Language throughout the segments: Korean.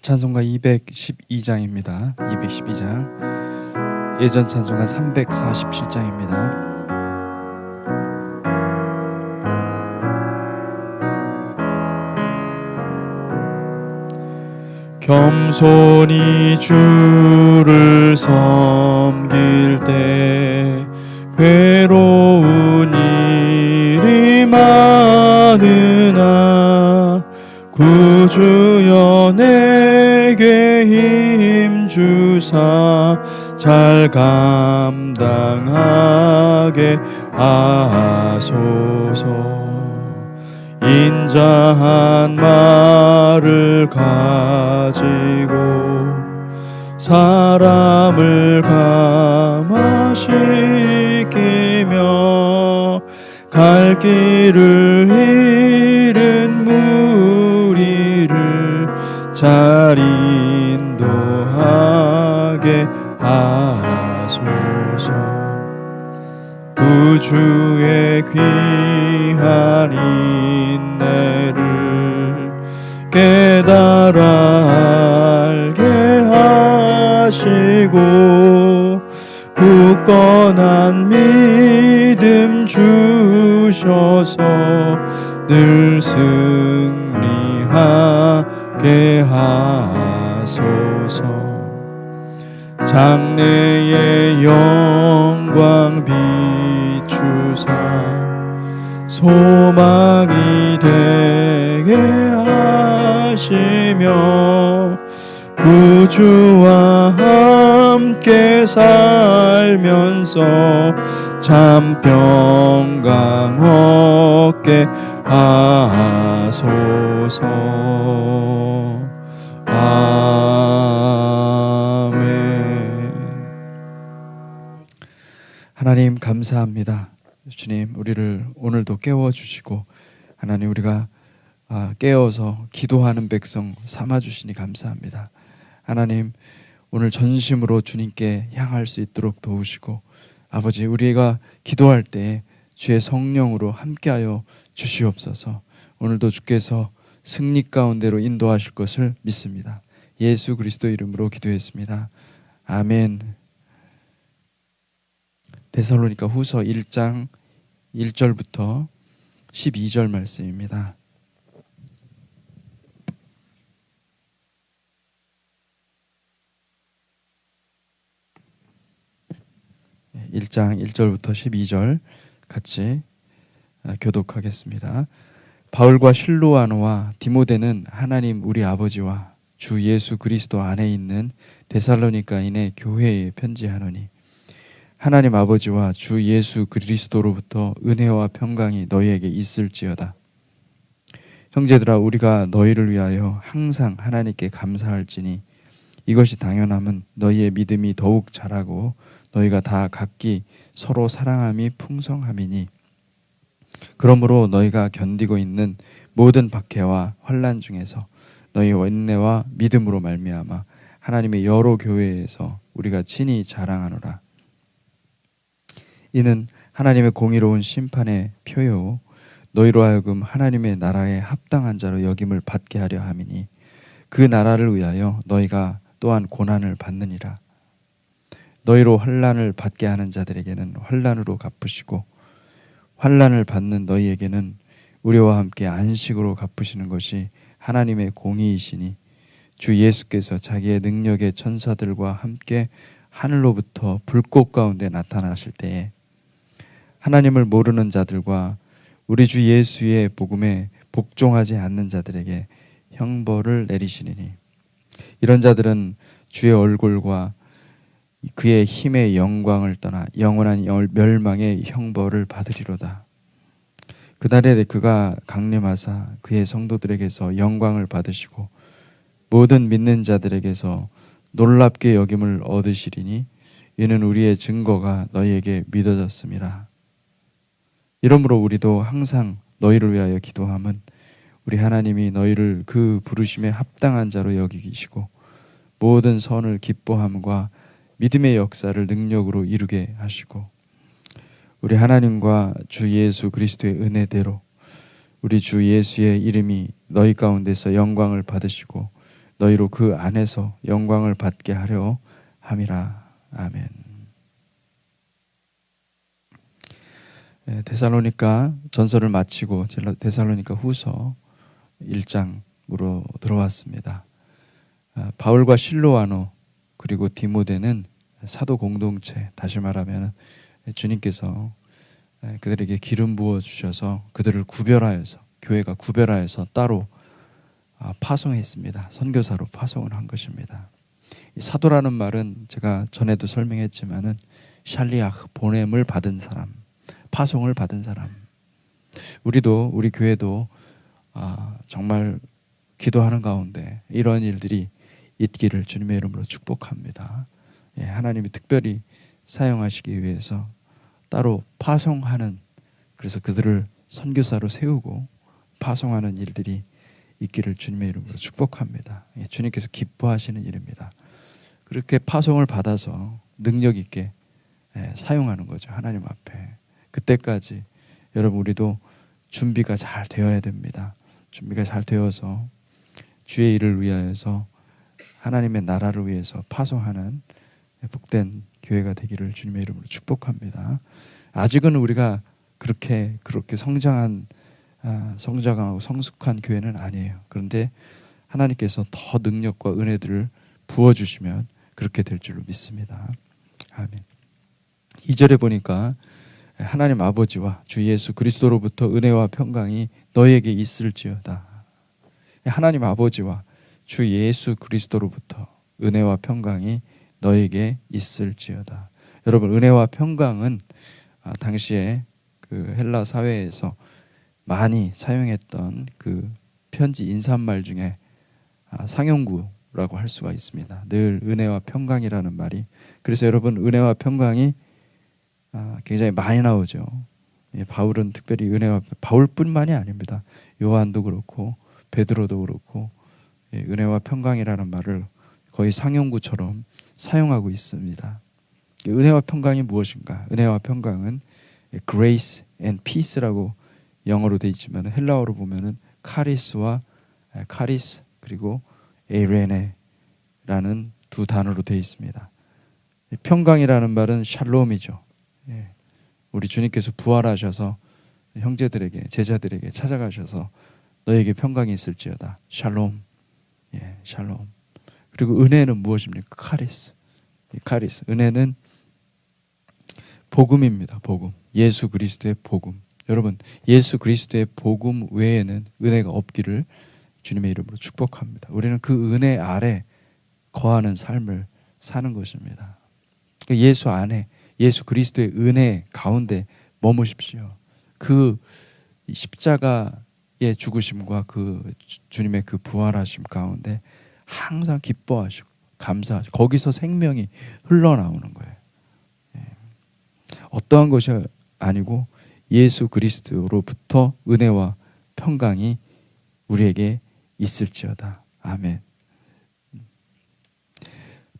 찬송가 212장입니다. 212장. 예전 찬송가 347장입니다. 겸손히 주를 섬길 때 괴로운 일이 많으나 구주여 내게 힘 주사 잘 감당하게 하소서. 인자한 말을 가지고 사람을 감화시키며 갈 길을 잃은 무리를 잘 인도하게 하소서. 구주의 귀한 인내를 깨달아 알게 하시고 굳건한 믿음 주셔서 늘 승리하게 하소서. 장래의 영광 비추사 소망이 되게 하시며 구주와 함께 살면서 참 평강 얻게 하소서. 하나님 감사합니다. 주님, 우리를 오늘도 깨워주시고 하나님 우리가 깨어서 기도하는 백성 삼아주시니 감사합니다. 하나님 오늘 전심으로 주님께 향할 수 있도록 도우시고 아버지 우리가 기도할 때 주의 성령으로 함께하여 주시옵소서. 오늘도 주께서 승리 가운데로 인도하실 것을 믿습니다. 예수 그리스도 이름으로 기도했습니다. 아멘. 데살로니가 후서 1장 1절부터 12절 말씀입니다. 1장 1절부터 12절 같이 교독하겠습니다. 바울과 실로아노와 디모데는 하나님 우리 아버지와 주 예수 그리스도 안에 있는 데살로니가인의 교회에 편지하노니 하나님 아버지와 주 예수 그리스도로부터 은혜와 평강이 너희에게 있을지어다. 형제들아, 우리가 너희를 위하여 항상 하나님께 감사할지니 이것이 당연함은 너희의 믿음이 더욱 자라고 너희가 다 각기 서로 사랑함이 풍성함이니 그러므로 너희가 견디고 있는 모든 박해와 환난 중에서 너희의 인내와 믿음으로 말미암아 하나님의 여러 교회에서 우리가 친히 자랑하노라. 이는 하나님의 공의로운 심판의 표요 너희로 하여금 하나님의 나라에 합당한 자로 여김을 받게 하려 함이니 그 나라를 위하여 너희가 또한 고난을 받느니라. 너희로 환난을 받게 하는 자들에게는 환난으로 갚으시고 환난을 받는 너희에게는 우리와 함께 안식으로 갚으시는 것이 하나님의 공의이시니 주 예수께서 자기의 능력의 천사들과 함께 하늘로부터 불꽃 가운데 나타나실 때에 하나님을 모르는 자들과 우리 주 예수의 복음에 복종하지 않는 자들에게 형벌을 내리시리니 이런 자들은 주의 얼굴과 그의 힘의 영광을 떠나 영원한 멸망의 형벌을 받으리로다. 그날에 그가 강림하사 그의 성도들에게서 영광을 받으시고 모든 믿는 자들에게서 놀랍게 여김을 얻으시리니 이는 우리의 증거가 너희에게 믿어졌음이라. 이러므로 우리도 항상 너희를 위하여 기도함은 우리 하나님이 너희를 그 부르심에 합당한 자로 여기시고 모든 선을 기뻐함과 믿음의 역사를 능력으로 이루게 하시고 우리 하나님과 주 예수 그리스도의 은혜대로 우리 주 예수의 이름이 너희 가운데서 영광을 받으시고 너희로 그 안에서 영광을 받게 하려 함이라. 아멘. 데살로니가 전서를 마치고 데살로니가 후서 1장으로 들어왔습니다. 바울과 실로아노 그리고 디모데는 사도 공동체, 다시 말하면 주님께서 그들에게 기름 부어 주셔서 그들을 구별하여서, 교회가 구별하여서 따로 파송했습니다. 선교사로 파송을 한 것입니다. 이 사도라는 말은 제가 전에도 설명했지만은 샬리아흐, 보냄을 받은 사람, 파송을 받은 사람. 우리 교회도 정말 기도하는 가운데 이런 일들이 있기를 주님의 이름으로 축복합니다. 하나님이 특별히 사용하시기 위해서 따로 파송하는, 그래서 그들을 선교사로 세우고 파송하는 일들이 있기를 주님의 이름으로 축복합니다. 주님께서 기뻐하시는 일입니다. 그렇게 파송을 받아서 능력 있게 사용하는 거죠. 하나님 앞에. 그때까지 여러분 우리도 준비가 잘 되어야 됩니다. 준비가 잘 되어서 주의 일을 위하여서 하나님의 나라를 위해서 파송하는 복된 교회가 되기를 주님의 이름으로 축복합니다. 아직은 우리가 그렇게 성장하고 성숙한 교회는 아니에요. 그런데 하나님께서 더 능력과 은혜들을 부어주시면 그렇게 될 줄로 믿습니다. 아멘. 2절에 보니까 하나님 아버지와 주 예수 그리스도로부터 은혜와 평강이 너희에게 있을지어다. 하나님 아버지와 주 예수 그리스도로부터 은혜와 평강이 너희에게 있을지어다. 여러분, 은혜와 평강은 당시에 그 헬라 사회에서 많이 사용했던 그 편지 인사말 중에 상용구라고 할 수가 있습니다. 늘 은혜와 평강이라는 말이. 그래서 여러분, 은혜와 평강이 굉장히 많이 나오죠. 바울은 특별히 바울뿐만이 아닙니다. 요한도 그렇고 베드로도 그렇고 은혜와 평강이라는 말을 거의 상용구처럼 사용하고 있습니다. 은혜와 평강이 무엇인가? 은혜와 평강은 grace and peace라고 영어로 되어 있지만 헬라어로 보면은 카리스 그리고 에이레네라는 두 단어로 되어 있습니다. 평강이라는 말은 샬롬이죠. 우리 주님께서 부활하셔서 형제들에게, 제자들에게 찾아가셔서 너에게 평강이 있을지어다. 샬롬. 샬롬. 그리고 은혜는 무엇입니까? 카리스. 은혜는 복음입니다. 복음. 예수 그리스도의 복음. 여러분, 예수 그리스도의 복음 외에는 은혜가 없기를 주님의 이름으로 축복합니다. 우리는 그 은혜 아래 거하는 삶을 사는 것입니다. 예수 안에, 예수 그리스도의 은혜 가운데 머무십시오. 그 십자가의 죽으심과 그 주님의 그 부활하심 가운데 항상 기뻐하시고 감사하시고 거기서 생명이 흘러나오는 거예요. 어떠한 것이 아니고 예수 그리스도로부터 은혜와 평강이 우리에게 있을지어다. 아멘.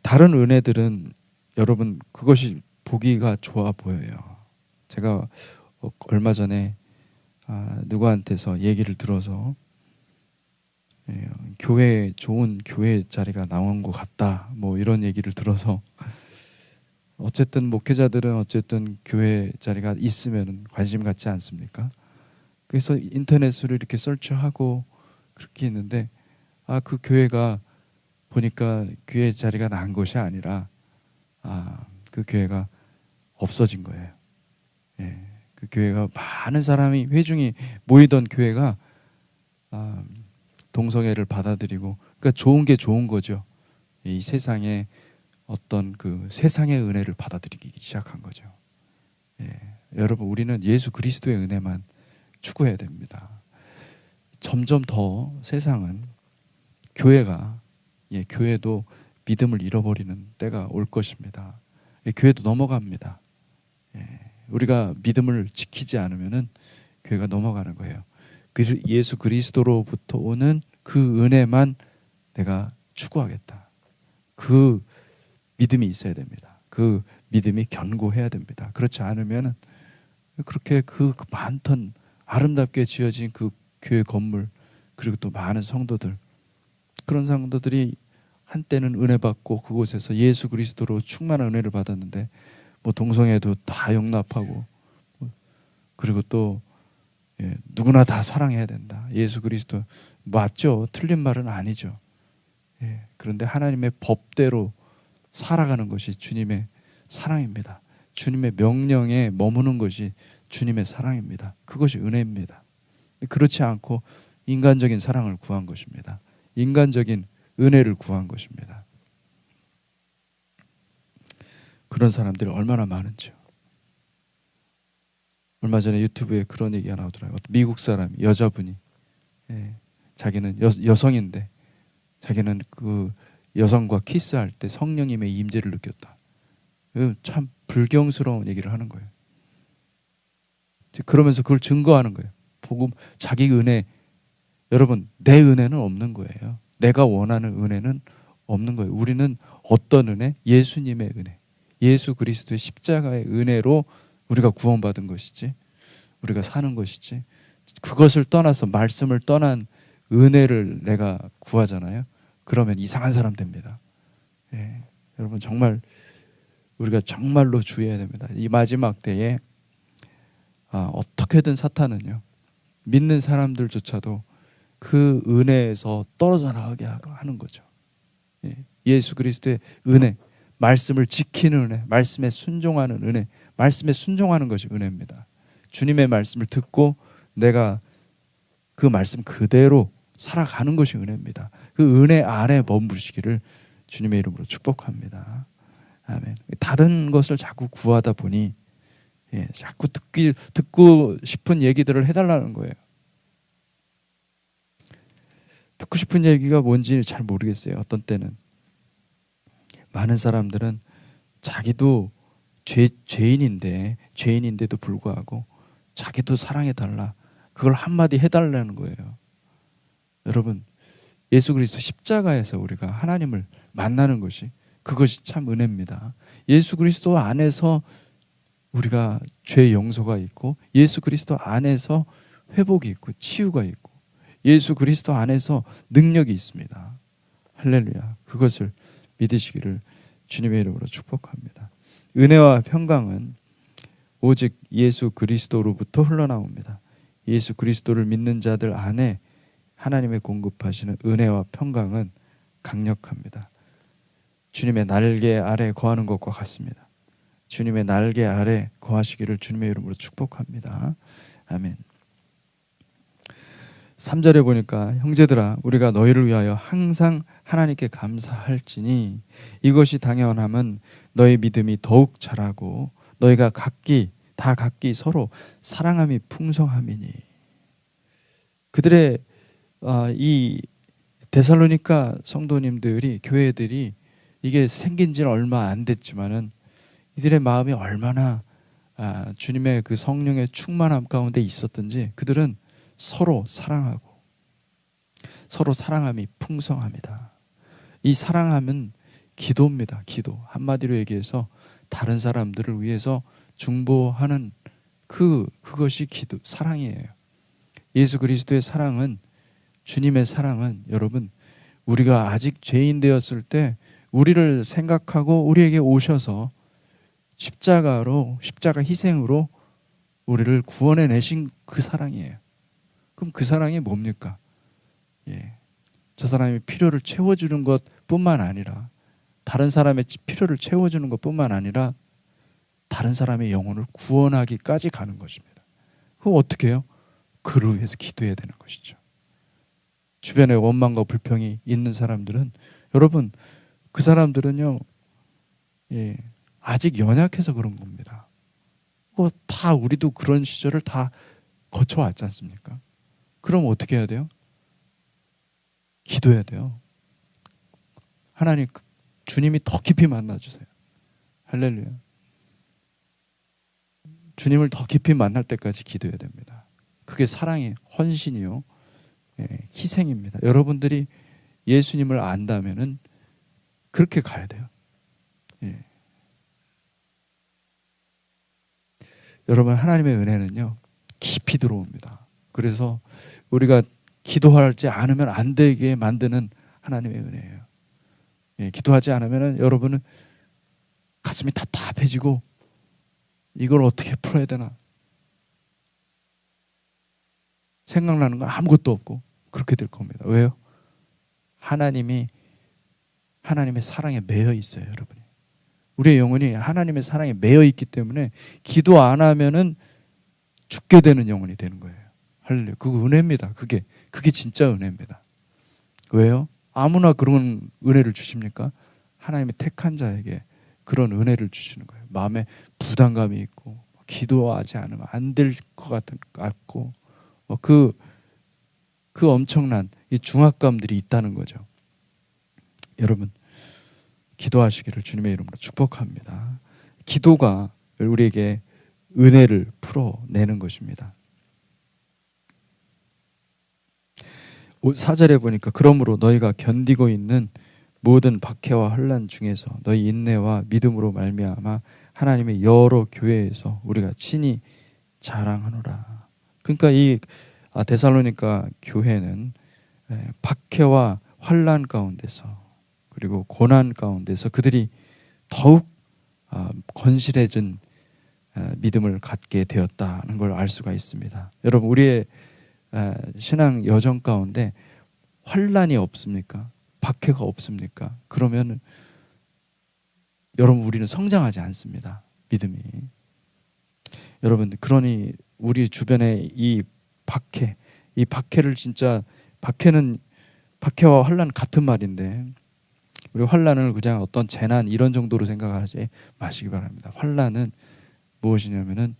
다른 은혜들은 여러분 그것이 보기가 좋아 보여요. 제가 얼마 전에 누구한테서 얘기를 들어서 좋은 교회 자리가 나온 것 같다, 뭐 이런 얘기를 들어서 어쨌든 목회자들은 어쨌든 교회 자리가 있으면 관심 갖지 않습니까? 그래서 인터넷으로 이렇게 설치하고 그렇게 했는데 그 교회가 보니까 교회 자리가 난 것이 아니라 그 교회가 없어진 거예요. 그 교회가 많은 사람이 회중이 모이던 교회가 동성애를 받아들이고, 그러니까 좋은 게 좋은 거죠. 이 세상에 어떤 그 세상의 은혜를 받아들이기 시작한 거죠. 여러분, 우리는 예수 그리스도의 은혜만 추구해야 됩니다. 점점 더 세상은 교회도 믿음을 잃어버리는 때가 올 것입니다. 교회도 넘어갑니다. 우리가 믿음을 지키지 않으면은 교회가 넘어가는 거예요. 예수 그리스도로부터 오는 그 은혜만 내가 추구하겠다. 그 믿음이 있어야 됩니다. 그 믿음이 견고해야 됩니다. 그렇지 않으면은 그렇게 그 많던 아름답게 지어진 그 교회 건물, 그리고 또 많은 성도들, 그런 성도들이 한때는 은혜 받고 그곳에서 예수 그리스도로 충만한 은혜를 받았는데 뭐 동성애도 다 용납하고 그리고 또 누구나 다 사랑해야 된다. 예수 그리스도 맞죠. 틀린 말은 아니죠. 그런데 하나님의 법대로 살아가는 것이 주님의 사랑입니다. 주님의 명령에 머무는 것이 주님의 사랑입니다. 그것이 은혜입니다. 그렇지 않고 인간적인 사랑을 구한 것입니다. 인간적인 은혜를 구한 것입니다. 그런 사람들이 얼마나 많은지요. 얼마 전에 유튜브에 그런 얘기가 나오더라고요. 미국 사람 여자분이 자기는 여성인데 자기는 그 여성과 키스할 때 성령님의 임재를 느꼈다. 참 불경스러운 얘기를 하는 거예요. 그러면서 그걸 증거하는 거예요. 복음, 자기 은혜, 여러분 내 은혜는 없는 거예요. 내가 원하는 은혜는 없는 거예요. 우리는 어떤 은혜? 예수님의 은혜, 예수 그리스도의 십자가의 은혜로 우리가 구원받은 것이지, 우리가 사는 것이지, 그것을 떠나서 말씀을 떠난 은혜를 내가 구하잖아요. 그러면 이상한 사람 됩니다. 여러분 정말 우리가 정말로 주의해야 됩니다. 이 마지막 때에 어떻게든 사탄은요, 믿는 사람들조차도 그 은혜에서 떨어져 나가게 하는 거죠. 예수 그리스도의 은혜, 말씀을 지키는 은혜, 말씀에 순종하는 은혜, 말씀에 순종하는 것이 은혜입니다. 주님의 말씀을 듣고 내가 그 말씀 그대로 살아가는 것이 은혜입니다. 그 은혜 아래 머무르시기를 주님의 이름으로 축복합니다. 아멘. 다른 것을 자꾸 구하다 보니 자꾸 듣고 싶은 얘기들을 해달라는 거예요. 듣고 싶은 얘기가 뭔지 잘 모르겠어요. 어떤 때는 많은 사람들은 자기도 죄인인데도 불구하고 자기도 사랑해달라, 그걸 한마디 해달라는 거예요. 여러분 예수 그리스도 십자가에서 우리가 하나님을 만나는 것이, 그것이 참 은혜입니다. 예수 그리스도 안에서 우리가 죄 용서가 있고, 예수 그리스도 안에서 회복이 있고 치유가 있고, 예수 그리스도 안에서 능력이 있습니다. 할렐루야. 그것을 믿으시기를 주님의 이름으로 축복합니다. 은혜와 평강은 오직 예수 그리스도로부터 흘러나옵니다. 예수 그리스도를 믿는 자들 안에 하나님의 공급하시는 은혜와 평강은 강력합니다. 주님의 날개 아래 거하는 것과 같습니다. 주님의 날개 아래 거하시기를 주님의 이름으로 축복합니다. 아멘. 3절에 보니까 형제들아 우리가 너희를 위하여 항상 하나님께 감사할지니 이것이 당연함은 너희 믿음이 더욱 자라고 너희가 각기 서로 사랑함이 풍성함이니. 그들의 이 데살로니가 성도님들이, 교회들이 이게 생긴 지는 얼마 안 됐지만은 이들의 마음이 얼마나 주님의 그 성령의 충만함 가운데 있었던지 그들은 서로 사랑하고 서로 사랑함이 풍성합니다. 이 사랑함은 기도입니다. 기도. 한마디로 얘기해서 다른 사람들을 위해서 중보하는 그것이 기도, 사랑이에요. 예수 그리스도의 사랑은, 주님의 사랑은 여러분, 우리가 아직 죄인 되었을 때 우리를 생각하고 우리에게 오셔서 십자가 희생으로 우리를 구원해 내신 그 사랑이에요. 그럼 그 사랑이 뭡니까? 저 사람의 필요를 채워주는 것뿐만 아니라, 다른 사람의 필요를 채워주는 것뿐만 아니라 다른 사람의 영혼을 구원하기까지 가는 것입니다. 그럼 어떻게 해요? 그를 위해서 기도해야 되는 것이죠. 주변에 원망과 불평이 있는 사람들은, 여러분 그 사람들은요 아직 연약해서 그런 겁니다. 다 우리도 그런 시절을 다 거쳐왔지 않습니까? 그럼 어떻게 해야 돼요? 기도해야 돼요. 하나님, 주님이 더 깊이 만나주세요. 할렐루야. 주님을 더 깊이 만날 때까지 기도해야 됩니다. 그게 사랑의 헌신이요, 희생입니다. 여러분들이 예수님을 안다면은 그렇게 가야 돼요. 여러분, 하나님의 은혜는요 깊이 들어옵니다. 그래서 우리가 기도하지 않으면 안 되게 만드는 하나님의 은혜예요. 예, 기도하지 않으면 여러분은 가슴이 답답해지고 이걸 어떻게 풀어야 되나 생각나는 건 아무것도 없고 그렇게 될 겁니다. 왜요? 하나님의 사랑에 매여 있어요, 여러분이. 우리의 영혼이 하나님의 사랑에 매여 있기 때문에 기도 안 하면은 죽게 되는 영혼이 되는 거예요. 할렐루야. 그거 은혜입니다. 그게 진짜 은혜입니다. 왜요? 아무나 그런 은혜를 주십니까? 하나님의 택한 자에게 그런 은혜를 주시는 거예요. 마음에 부담감이 있고 기도하지 않으면 안 될 것 같고 그 엄청난 이 중압감들이 있다는 거죠. 여러분 기도하시기를 주님의 이름으로 축복합니다. 기도가 우리에게 은혜를 풀어내는 것입니다. 4절에 보니까 그러므로 너희가 견디고 있는 모든 박해와 환난 중에서 너희 인내와 믿음으로 말미암아 하나님의 여러 교회에서 우리가 친히 자랑하노라. 그러니까 이 데살로니가 교회는 박해와 환난 가운데서 그리고 고난 가운데서 그들이 더욱 건실해진 믿음을 갖게 되었다는 걸 알 수가 있습니다. 여러분 우리의 신앙 여정 가운데 환난이 없습니까? 박해가 없습니까? 그러면 여러분 우리는 성장하지 않습니다. 믿음이. 여러분 그러니 우리 주변에 이 박해를 진짜 박해와 환난 같은 말인데 우리 환난을 그냥 어떤 재난 이런 정도로 생각하지 마시기 바랍니다. 환난은 무엇이냐면은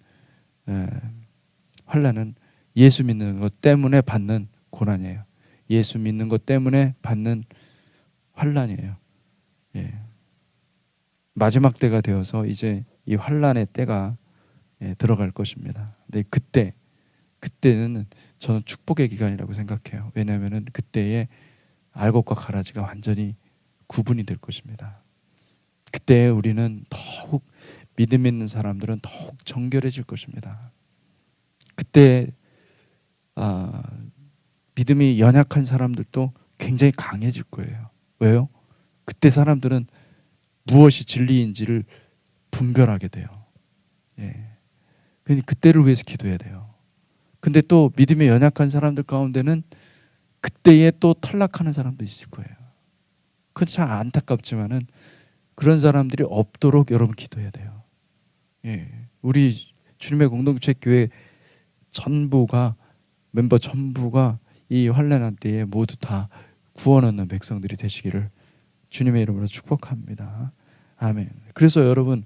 환난은 예수 믿는 것 때문에 받는 고난이에요. 예수 믿는 것 때문에 받는 환난이에요. 예. 마지막 때가 되어서 이제 이 환난의 때가 들어갈 것입니다. 근데 그때는 저는 축복의 기간이라고 생각해요. 왜냐하면은 그때에 알곡과 가라지가 완전히 구분이 될 것입니다. 그때 우리는 더욱 믿음 있는 사람들은 더욱 정결해질 것입니다. 그때 믿음이 연약한 사람들도 굉장히 강해질 거예요. 왜요? 그때 사람들은 무엇이 진리인지를 분별하게 돼요. 예. 그때를 위해서 기도해야 돼요. 근데 또 믿음이 연약한 사람들 가운데는 그때에 또 탈락하는 사람도 있을 거예요. 그건 참 안타깝지만은 그런 사람들이 없도록 여러분 기도해야 돼요. 예. 우리 주님의 공동체 교회 멤버 전부가 이 환난한 때에 모두 다 구원 얻는 백성들이 되시기를 주님의 이름으로 축복합니다. 아멘. 그래서 여러분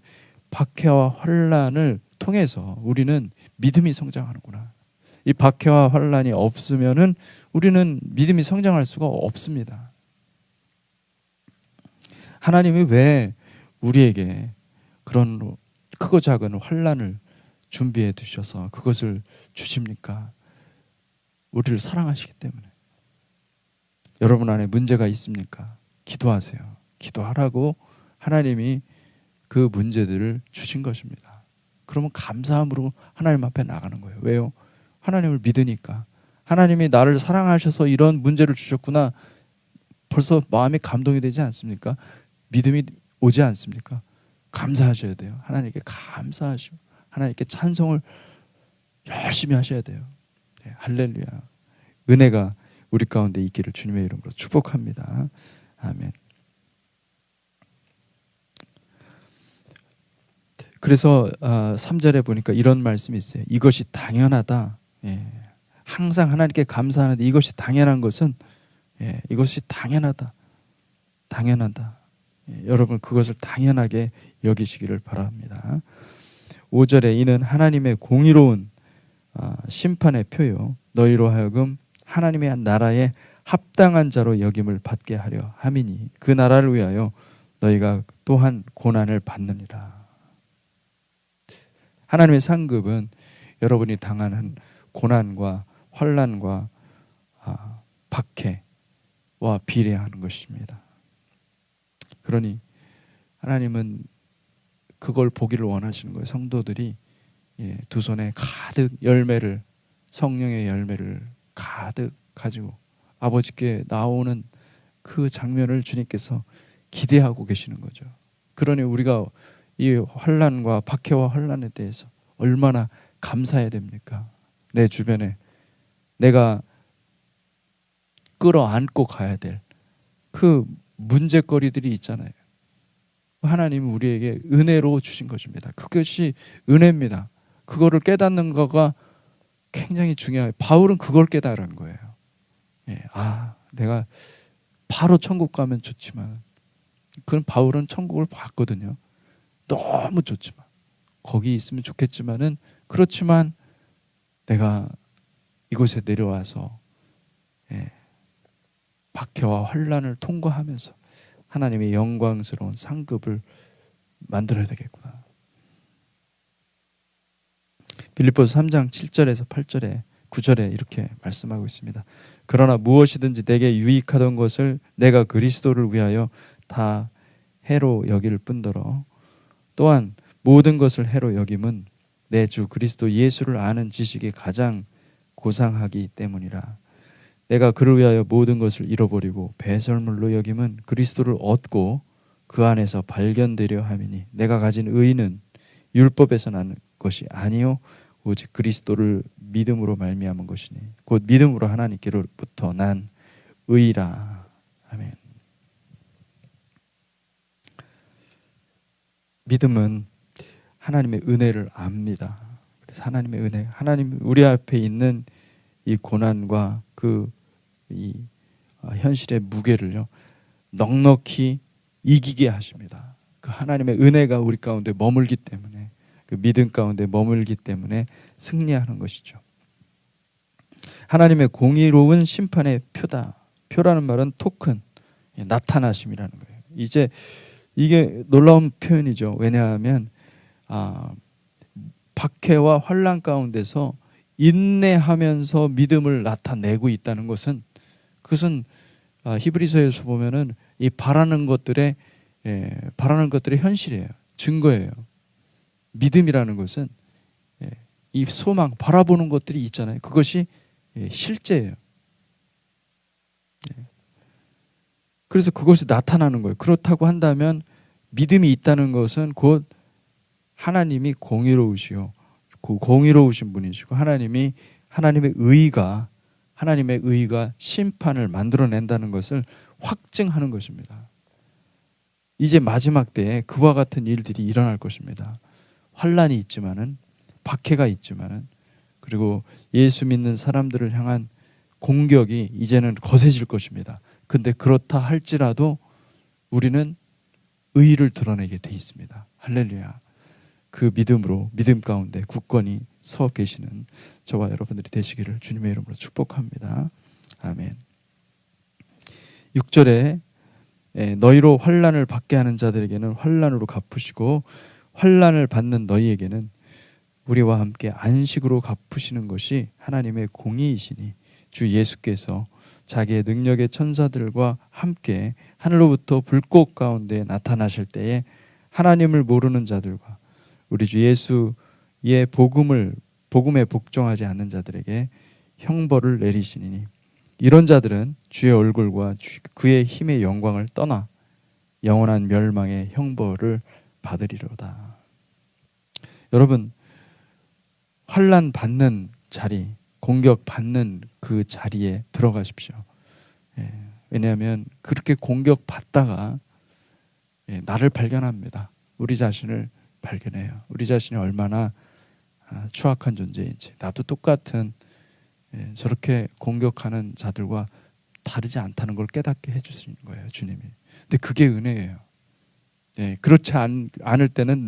박해와 환난을 통해서 우리는 믿음이 성장하는구나. 이 박해와 환난이 없으면은 우리는 믿음이 성장할 수가 없습니다. 하나님이 왜 우리에게 그런 크고 작은 환난을 준비해 두셔서 그것을 주십니까? 우리를 사랑하시기 때문에. 여러분 안에 문제가 있습니까? 기도하세요. 기도하라고 하나님이 그 문제들을 주신 것입니다. 그러면 감사함으로 하나님 앞에 나가는 거예요. 왜요? 하나님을 믿으니까. 하나님이 나를 사랑하셔서 이런 문제를 주셨구나. 벌써 마음이 감동이 되지 않습니까? 믿음이 오지 않습니까? 감사하셔야 돼요. 하나님께 감사하시고 하나님께 찬송을 열심히 하셔야 돼요. 네, 할렐루야. 은혜가 우리 가운데 있기를 주님의 이름으로 축복합니다. 아멘. 그래서 3절에 보니까 이런 말씀이 있어요. 이것이 당연하다. 예. 항상 하나님께 감사하는데 이것이 당연한 것은 이것이 당연하다. 여러분 그것을 당연하게 여기시기를 바랍니다. 5절에 이는 하나님의 공의로운 심판의 표요 너희로 하여금 하나님의 한 나라에 합당한 자로 여김을 받게 하려 함이니 그 나라를 위하여 너희가 또한 고난을 받느니라. 하나님의 상급은 여러분이 당하는 고난과 환난과 박해와 비례하는 것입니다. 그러니 하나님은 그걸 보기를 원하시는 거예요. 성도들이 두 손에 가득 성령의 열매를 가득 가지고 아버지께 나오는 그 장면을 주님께서 기대하고 계시는 거죠. 그러니 우리가 이 환난과 박해와 환난에 대해서 얼마나 감사해야 됩니까? 내 주변에 내가 끌어안고 가야 될 그 문제거리들이 있잖아요. 하나님은 우리에게 은혜로 주신 것입니다. 그것이 은혜입니다. 그거를 깨닫는 거가 굉장히 중요해요. 바울은 그걸 깨달은 거예요. 예, 내가 바로 천국 가면 좋지만, 그건 바울은 천국을 봤거든요. 너무 좋지만, 거기 있으면 좋겠지만은, 그렇지만 내가 이곳에 내려와서 박해와 환난을 통과하면서 하나님의 영광스러운 상급을 만들어야 되겠구나. 빌립보서 3장 7절에서 8절에 9절에 이렇게 말씀하고 있습니다. 그러나 무엇이든지 내게 유익하던 것을 내가 그리스도를 위하여 다 해로 여길 뿐더러 또한 모든 것을 해로 여김은 내 주 그리스도 예수를 아는 지식이 가장 고상하기 때문이라. 내가 그를 위하여 모든 것을 잃어버리고 배설물로 여김은 그리스도를 얻고 그 안에서 발견되려 함이니 내가 가진 의는 율법에서 나는 것이 아니요 오직 그리스도를 믿음으로 말미암은 것이니 곧 믿음으로 하나님께로부터 난 의라. 아멘. 믿음은 하나님의 은혜를 압니다. 그래서 하나님의 은혜, 하나님 우리 앞에 있는 이 고난과 이 현실의 무게를요 넉넉히 이기게 하십니다. 그 하나님의 은혜가 우리 가운데 머물기 때문에, 그 믿음 가운데 머물기 때문에 승리하는 것이죠. 하나님의 공의로운 심판의 표다. 표라는 말은 토큰, 나타나심이라는 거예요. 이제 이게 놀라운 표현이죠. 왜냐하면 박해와 환난 가운데서 인내하면서 믿음을 나타내고 있다는 것은, 그것은 히브리서에서 보면은 이 바라는 것들의 현실이에요. 증거예요. 믿음이라는 것은 이 소망, 바라보는 것들이 있잖아요. 그것이 실제예요. 그래서 그것이 나타나는 거예요. 그렇다고 한다면 믿음이 있다는 것은 곧 하나님이 공의로우시오, 공의로우신 분이시고 하나님의 의가 심판을 만들어낸다는 것을 확증하는 것입니다. 이제 마지막 때에 그와 같은 일들이 일어날 것입니다. 환난이 있지만은, 박해가 있지만은, 그리고 예수 믿는 사람들을 향한 공격이 이제는 거세질 것입니다. 근데 그렇다 할지라도 우리는 의를 드러내게 돼 있습니다. 할렐루야. 그 믿음으로, 믿음 가운데 굳건히 서 계시는 저와 여러분들이 되시기를 주님의 이름으로 축복합니다. 아멘. 6절에 너희로 환난을 받게 하는 자들에게는 환난으로 갚으시고 환난을 받는 너희에게는 우리와 함께 안식으로 갚으시는 것이 하나님의 공의이시니 주 예수께서 자기의 능력의 천사들과 함께 하늘로부터 불꽃 가운데 나타나실 때에 하나님을 모르는 자들과 우리 주 예수의 복음에 복종하지 않는 자들에게 형벌을 내리시니 이런 자들은 주의 얼굴과 그의 힘의 영광을 떠나 영원한 멸망의 형벌을 받으리로다. 여러분, 환난 받는 자리, 공격 받는 그 자리에 들어가십시오. 왜냐하면 그렇게 공격 받다가 나를 발견합니다. 우리 자신을 발견해요. 우리 자신이 얼마나 추악한 존재인지, 나도 똑같은 저렇게 공격하는 자들과 다르지 않다는 걸 깨닫게 해주시는 거예요, 주님이. 근데 그게 은혜예요. 그렇지 않을 때는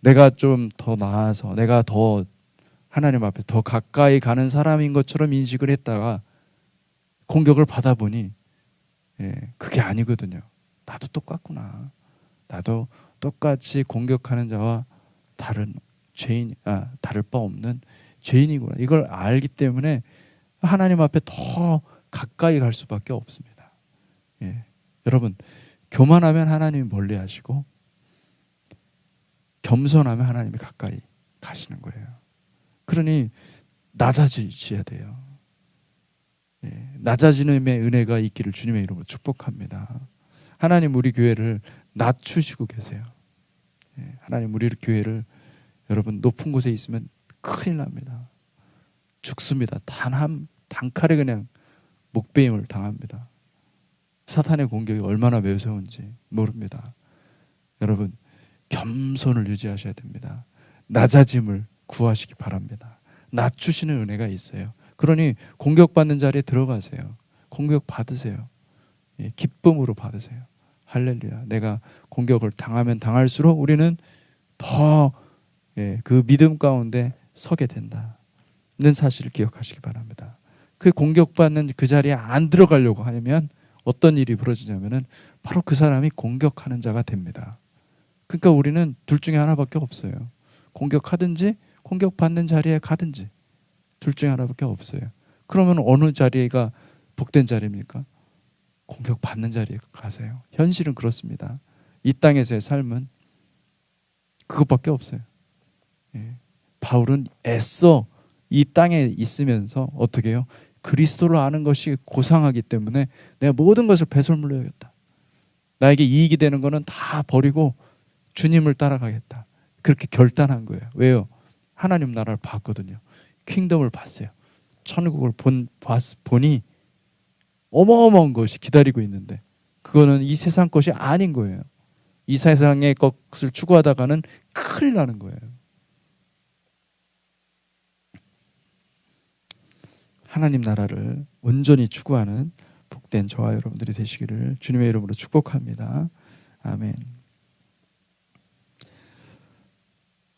내가 좀 더 나아서, 내가 더 하나님 앞에 더 가까이 가는 사람인 것처럼 인식을 했다가 공격을 받아보니 그게 아니거든요. 나도 똑같구나. 나도 똑같이 공격하는 자와 다를 바 없는 죄인이구나. 이걸 알기 때문에 하나님 앞에 더 가까이 갈 수밖에 없습니다. 여러분, 교만하면 하나님이 멀리 하시고 겸손하면 하나님이 가까이 가시는 거예요. 그러니 낮아지셔야 돼요. 낮아지는 은혜가 있기를 주님의 이름으로 축복합니다. 하나님 우리 교회를 낮추시고 계세요. 하나님 우리 교회를 여러분 높은 곳에 있으면 큰일 납니다. 죽습니다. 단칼에 그냥 목베임을 당합니다. 사탄의 공격이 얼마나 매서운지 모릅니다. 여러분 겸손을 유지하셔야 됩니다. 낮아짐을 구하시기 바랍니다. 낮추시는 은혜가 있어요. 그러니 공격받는 자리에 들어가세요. 공격 받으세요. 기쁨으로 받으세요. 할렐루야. 내가 공격을 당하면 당할수록 우리는 더 그 믿음 가운데 서게 된다는 사실을 기억하시기 바랍니다. 그 공격받는 그 자리에 안 들어가려고 하면 어떤 일이 벌어지냐면은 바로 그 사람이 공격하는 자가 됩니다. 그러니까 우리는 둘 중에 하나밖에 없어요. 공격하든지 공격받는 자리에 가든지 둘 중에 하나밖에 없어요. 그러면 어느 자리가 복된 자리입니까? 공격받는 자리에 가세요. 현실은 그렇습니다. 이 땅에서의 삶은 그것밖에 없어요. 바울은 애써 이 땅에 있으면서 어떻게 해요? 그리스도를 아는 것이 고상하기 때문에 내가 모든 것을 배설물로 여겼다. 나에게 이익이 되는 것은 다 버리고 주님을 따라가겠다. 그렇게 결단한 거예요. 왜요? 하나님 나라를 봤거든요. 킹덤을 봤어요. 천국을 보니 어마어마한 것이 기다리고 있는데 그거는 이 세상 것이 아닌 거예요. 이 세상의 것을 추구하다가는 큰일 나는 거예요. 하나님 나라를 온전히 추구하는 복된 저와 여러분들이 되시기를 주님의 이름으로 축복합니다. 아멘.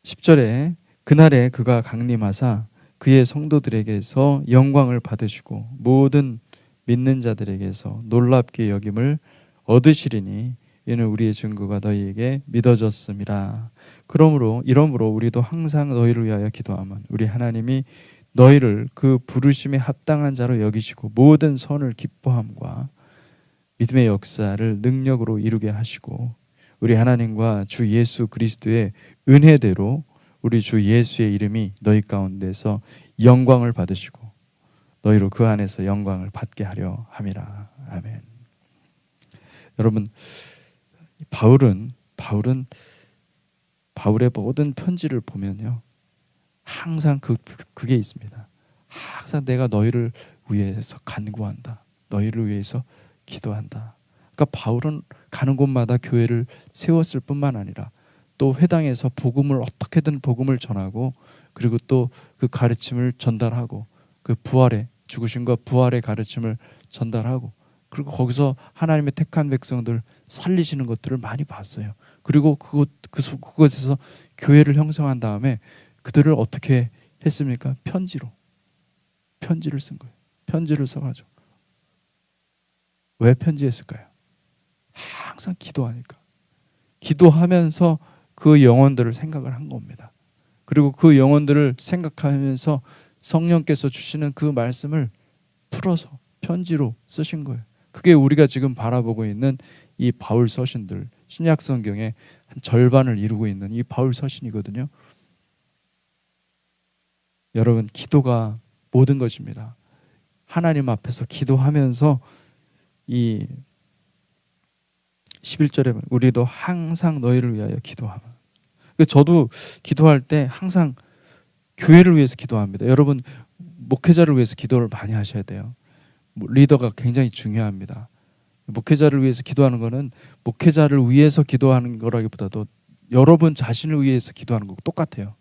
10절에 그날에 그가 강림하사 그의 성도들에게서 영광을 받으시고 모든 믿는 자들에게서 놀랍게 여김을 얻으시리니 이는 우리의 증거가 너희에게 믿어졌음이라. 이러므로 우리도 항상 너희를 위하여 기도하면 우리 하나님이 너희를 그 부르심에 합당한 자로 여기시고 모든 선을 기뻐함과 믿음의 역사를 능력으로 이루게 하시고 우리 하나님과 주 예수 그리스도의 은혜대로 우리 주 예수의 이름이 너희 가운데서 영광을 받으시고 너희로 그 안에서 영광을 받게 하려 함이라. 아멘. 여러분 바울의 모든 편지를 보면요. 항상 그게 있습니다. 항상 내가 너희를 위해서 간구한다. 너희를 위해서 기도한다. 그러니까 바울은 가는 곳마다 교회를 세웠을 뿐만 아니라 또 회당에서 어떻게든 복음을 전하고 그리고 또 그 가르침을 전달하고 그 죽으심과 부활의 가르침을 전달하고 그리고 거기서 하나님의 택한 백성들 살리시는 것들을 많이 봤어요. 그리고 그곳에서 교회를 형성한 다음에 그들을 어떻게 했습니까? 편지를 쓴 거예요. 편지를 써가지고. 왜 편지했을까요? 항상 기도하니까. 기도하면서 그 영혼들을 생각을 한 겁니다. 그리고 그 영혼들을 생각하면서 성령께서 주시는 그 말씀을 풀어서 편지로 쓰신 거예요. 그게 우리가 지금 바라보고 있는 이 바울 서신들, 신약 성경의 한 절반을 이루고 있는 이 바울 서신이거든요. 여러분 기도가 모든 것입니다. 하나님 앞에서 기도하면서 이 11절에 우리도 항상 너희를 위하여 기도하라. 저도 기도할 때 항상 교회를 위해서 기도합니다. 여러분 목회자를 위해서 기도를 많이 하셔야 돼요. 리더가 굉장히 중요합니다. 목회자를 위해서 기도하는 것은 목회자를 위해서 기도하는 거라기보다도 여러분 자신을 위해서 기도하는 거 똑같아요.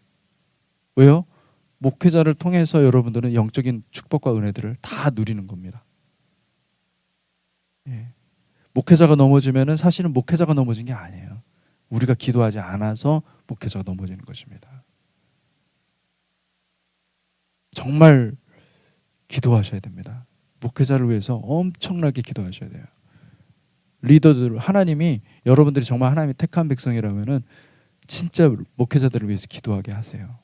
왜요? 목회자를 통해서 여러분들은 영적인 축복과 은혜들을 다 누리는 겁니다. 목회자가 넘어지면은 사실은 목회자가 넘어진 게 아니에요. 우리가 기도하지 않아서 목회자가 넘어지는 것입니다. 정말 기도하셔야 됩니다. 목회자를 위해서 엄청나게 기도하셔야 돼요. 리더들, 하나님이 여러분들이 정말 하나님의 택한 백성이라면은 진짜 목회자들을 위해서 기도하게 하세요.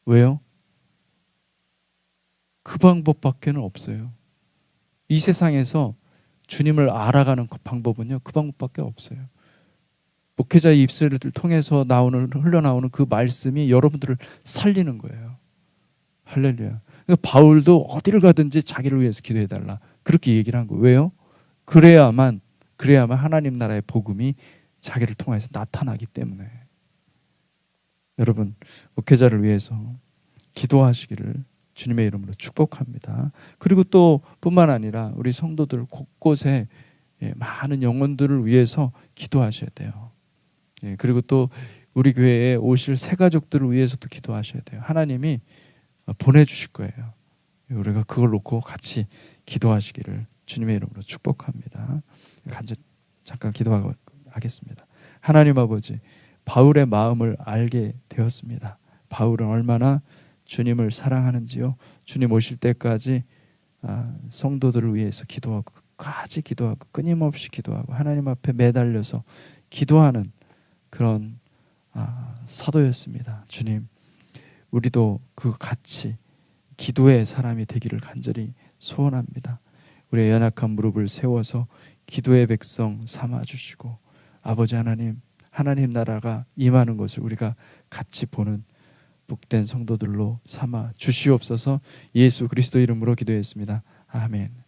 왜요? 그 방법밖에는 없어요. 이 세상에서 주님을 알아가는 그 방법은요, 그 방법밖에 없어요. 목회자의 입술을 통해서 흘러나오는 그 말씀이 여러분들을 살리는 거예요. 할렐루야. 그러니까 바울도 어디를 가든지 자기를 위해서 기도해달라. 그렇게 얘기를 한 거예요. 왜요? 그래야만 하나님 나라의 복음이 자기를 통해서 나타나기 때문에. 여러분, 목회자를 위해서 기도하시기를 주님의 이름으로 축복합니다. 그리고 또 뿐만 아니라 우리 성도들 곳곳에 많은 영혼들을 위해서 기도하셔야 돼요. 그리고 또 우리 교회에 오실 새 가족들을 위해서도 기도하셔야 돼요. 하나님이 보내주실 거예요. 우리가 그걸 놓고 같이 기도하시기를 주님의 이름으로 축복합니다. 잠깐 기도하겠습니다. 하나님 아버지, 바울의 마음을 알게 되었습니다. 바울은 얼마나 주님을 사랑하는지요. 주님 오실 때까지 성도들을 위해서 기도하고 끝까지 기도하고 끊임없이 기도하고 하나님 앞에 매달려서 기도하는 그런 사도였습니다. 주님, 우리도 그 같이 기도의 사람이 되기를 간절히 소원합니다. 우리의 연약한 무릎을 세워서 기도의 백성 삼아주시고 아버지 하나님 나라가 임하는 것을 우리가 같이 보는 복된 성도들로 삼아 주시옵소서. 예수 그리스도 이름으로 기도했습니다. 아멘.